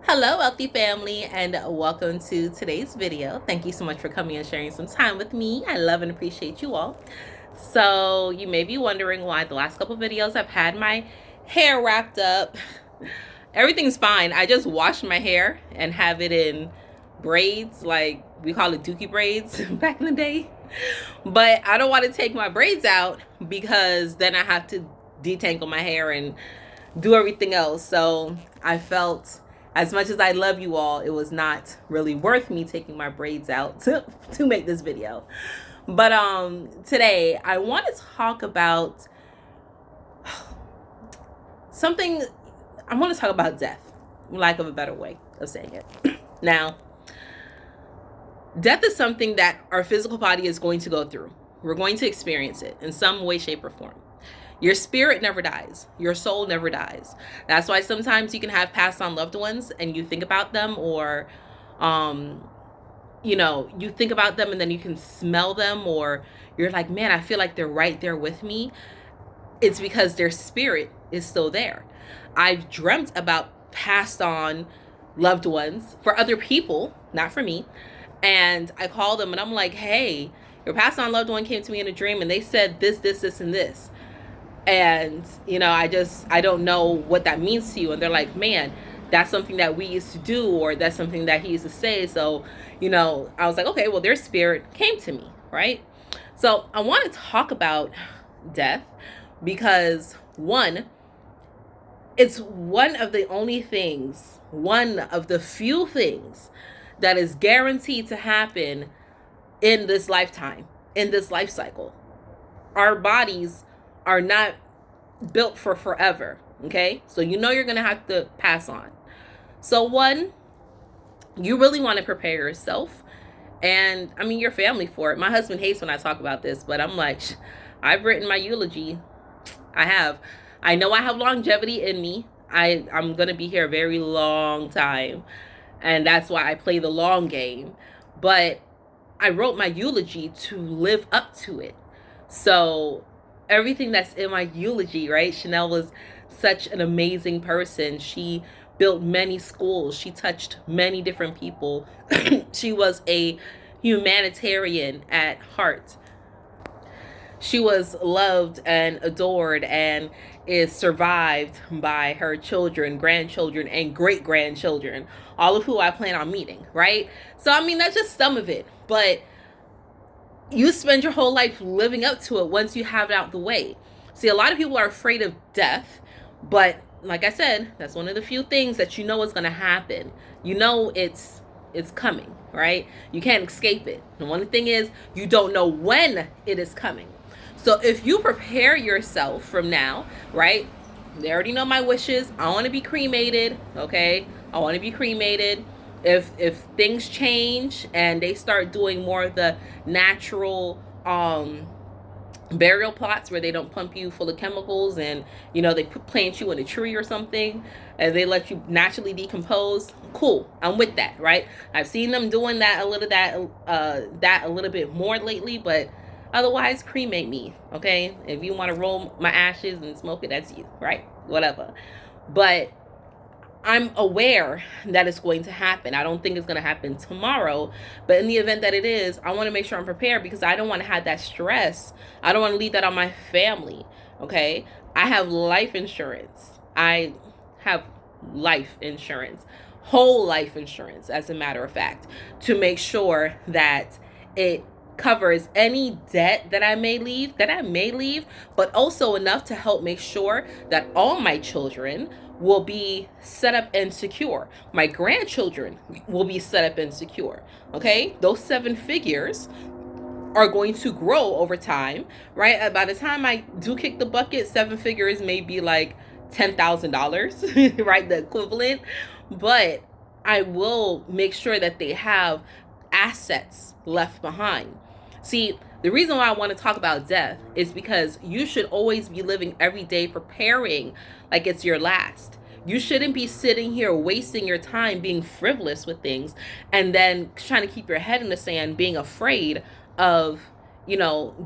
Hello, wealthy family, and welcome to today's video. Thank you so much for coming and sharing some time with me. I love and appreciate you all. So you may be wondering why the last couple videos I've had my hair wrapped up. Everything's fine. I just washed my hair and have it in braids, like we call it dookie braids back in the day. But I don't want to take my braids out because then I have to detangle my hair and do everything else. So I felt, as much as I love you all, it was not really worth me taking my braids out to make this video. But today I want to talk about something. I want to talk about death, lack of a better way of saying it. Now, death is something that our physical body is going to go through. We're going to experience it in some way, shape, or form. Your spirit never dies. Your soul never dies. That's why sometimes you can have passed on loved ones and you think about them, or you think about them and then you can smell them, or you're like, man, I feel like they're right there with me. It's because their spirit is still there. I've dreamt about passed on loved ones for other people, not for me. And I call them and I'm like, hey, your passed on loved one came to me in a dream and they said this, and this. And I don't know what that means to you. And they're like, man, that's something that we used to do, or that's something that he used to say. So I was like, okay, well, their spirit came to me, right? So I want to talk about death because it's one of the few things that is guaranteed to happen in this lifetime, in this life cycle. Our bodies are not built for forever, okay? So you're going to have to pass on. So you really want to prepare yourself and your family for it. My husband hates when I talk about this, but I'm like, I've written my eulogy. I know I have longevity in me. I'm going to be here a very long time, and that's why I play the long game. But I wrote my eulogy to live up to it. So everything that's in my eulogy, right? Chanel was such an amazing person. She built many schools. She touched many different people. She was a humanitarian at heart. She was loved and adored and is survived by her children, grandchildren, and great-grandchildren, all of who I plan on meeting, right? So, that's just some of it. But you spend your whole life living up to it once you have it out the way. See, a lot of people are afraid of death, but like I said, that's one of the few things that is going to happen. It's coming, right? You can't escape it. The one thing is, you don't know when it is coming. So if you prepare yourself from now, right? They already know my wishes. I want to be cremated, okay? I want to be cremated. If things change and they start doing more of the natural burial plots where they don't pump you full of chemicals and they plant you in a tree or something and they let you naturally decompose, cool, I'm with that, right? I've seen them doing that a little bit more lately, but otherwise, cremate me, okay? If you want to roll my ashes and smoke it, that's you, right? Whatever. But I'm aware that it's going to happen. I don't think it's going to happen tomorrow, but in the event that it is, I want to make sure I'm prepared because I don't want to have that stress. I don't want to leave that on my family, okay? I have life insurance. I have life insurance, whole life insurance, as a matter of fact, to make sure that it covers any debt that I may leave, but also enough to help make sure that all my children will be set up and secure. My grandchildren will be set up and secure. Okay? Those 7 figures are going to grow over time, right? By the time I do kick the bucket, 7 figures may be like $10,000, right? The equivalent. But I will make sure that they have assets left behind. See, the reason why I want to talk about death is because you should always be living every day preparing like it's your last. You shouldn't be sitting here wasting your time being frivolous with things and then trying to keep your head in the sand, being afraid of,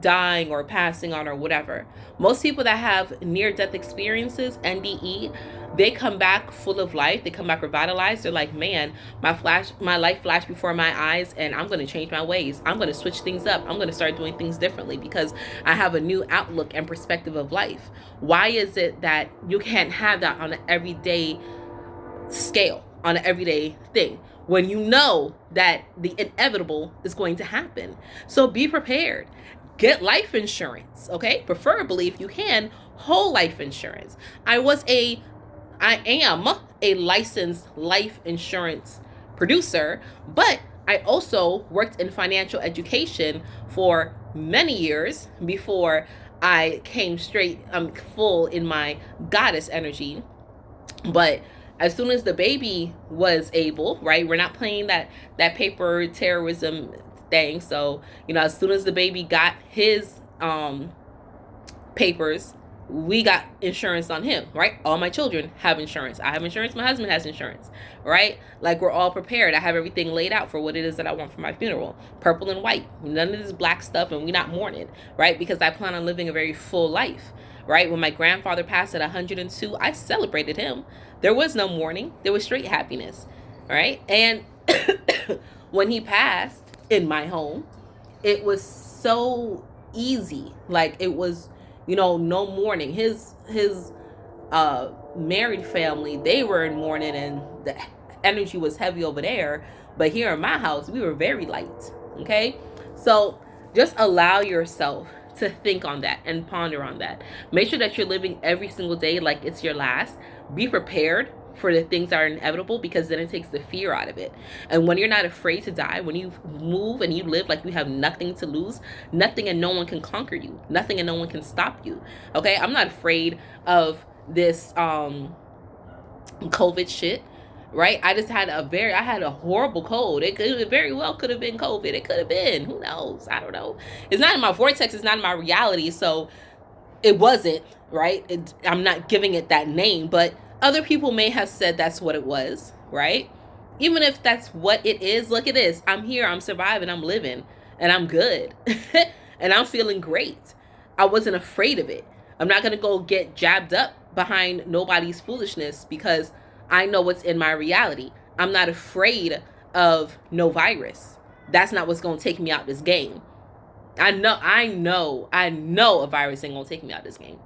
dying or passing on or whatever. Most people that have near-death experiences, NDE, they come back full of life. They come back revitalized. They're like, man, my life flashed before my eyes, and I'm going to change my ways. I'm going to switch things up. I'm going to start doing things differently because I have a new outlook and perspective of life. Why is it that you can't have that on an everyday scale, on an everyday thing, when you know that the inevitable is going to happen? So be prepared. Get life insurance, okay? Preferably, if you can, whole life insurance. I am a licensed life insurance producer, but I also worked in financial education for many years before I came straight full in my goddess energy. But as soon as the baby was able, right, we're not playing that paper terrorism thing. So, as soon as the baby got his papers, we got insurance on him, right? All my children have insurance. I have insurance. My husband has insurance, right? Like, we're all prepared. I have everything laid out for what it is that I want for my funeral. Purple and white. None of this black stuff, and we're not mourning, right? Because I plan on living a very full life, right? When my grandfather passed at 102, I celebrated him. There was no mourning. There was straight happiness, right? And when he passed in my home, it was so easy. Like, it was, no mourning. His married family, they were in mourning, and the energy was heavy over there. But here in my house, we were very light, okay? So just allow yourself to think on that and ponder on that. Make sure that you're living every single day like it's your last. Be prepared for the things that are inevitable, because then it takes the fear out of it. And when you're not afraid to die, when you move and you live like you have nothing to lose, nothing and no one can conquer you. Nothing and no one can stop you. Okay? I'm not afraid of this COVID shit. Right? I had a horrible cold. It very well could have been COVID. It could have been. Who knows? I don't know. It's not in my vortex. It's not in my reality. So it wasn't, right? I'm not giving it that name, but other people may have said that's what it was, right? Even if that's what it is, look, it is. I'm here. I'm surviving. I'm living. And I'm good. And I'm feeling great. I wasn't afraid of it. I'm not going to go get jabbed up behind nobody's foolishness, because I know what's in my reality. I'm not afraid of no virus. That's not what's going to take me out this game. I know a virus ain't going to take me out this game.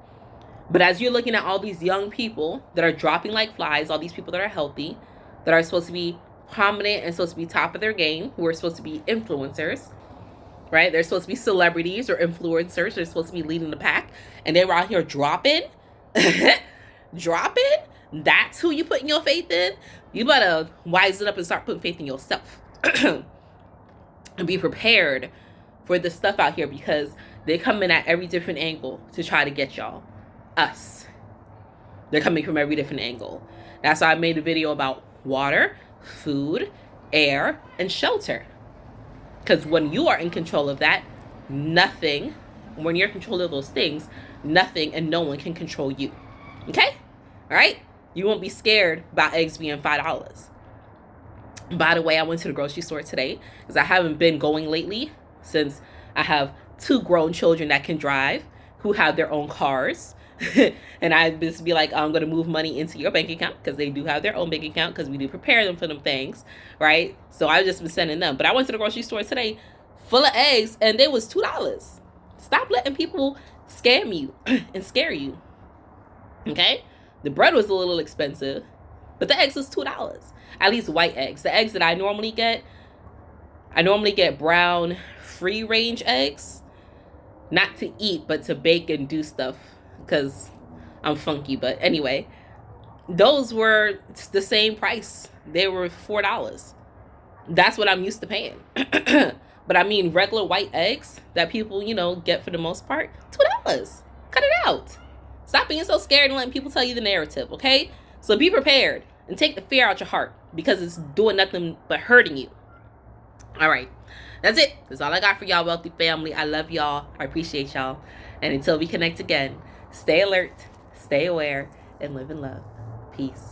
But as you're looking at all these young people that are dropping like flies, all these people that are healthy, that are supposed to be prominent and supposed to be top of their game, who are supposed to be influencers, right? They're supposed to be celebrities or influencers. They're supposed to be leading the pack. And they were out here dropping. Dropping? That's who you putting your faith in? You better wise it up and start putting faith in yourself. And be prepared for the stuff out here, because they're coming at every different angle to try to get y'all. Us. They're coming from every different angle. That's why I made a video about water, food, air, and shelter. Because when you are in control of that, when you're in control of those things, nothing and no one can control you. Okay? All right? You won't be scared about eggs being $5. By the way, I went to the grocery store today because I haven't been going lately, since I have 2 grown children that can drive, who have their own cars. And I just be like, I'm going to move money into your bank account, because they do have their own bank account, because we do prepare them for them things, right? So I've just been sending them. But I went to the grocery store today full of eggs, and they was $2. Stop letting people scam you and scare you. Okay? The bread was a little expensive, but the eggs was $2. At least white eggs. The eggs that I normally get brown free range eggs. Not to eat, but to bake and do stuff, because I'm funky. But anyway, those were the same price. They were $4. That's what I'm used to paying. But I mean, regular white eggs that people, get for the most part, $2. Cut it out. Stop being so scared and letting people tell you the narrative, okay? So be prepared and take the fear out your heart, because it's doing nothing but hurting you. All right. That's it. That's all I got for y'all, wealthy family. I love y'all. I appreciate y'all. And until we connect again, stay alert, stay aware, and live in love. Peace.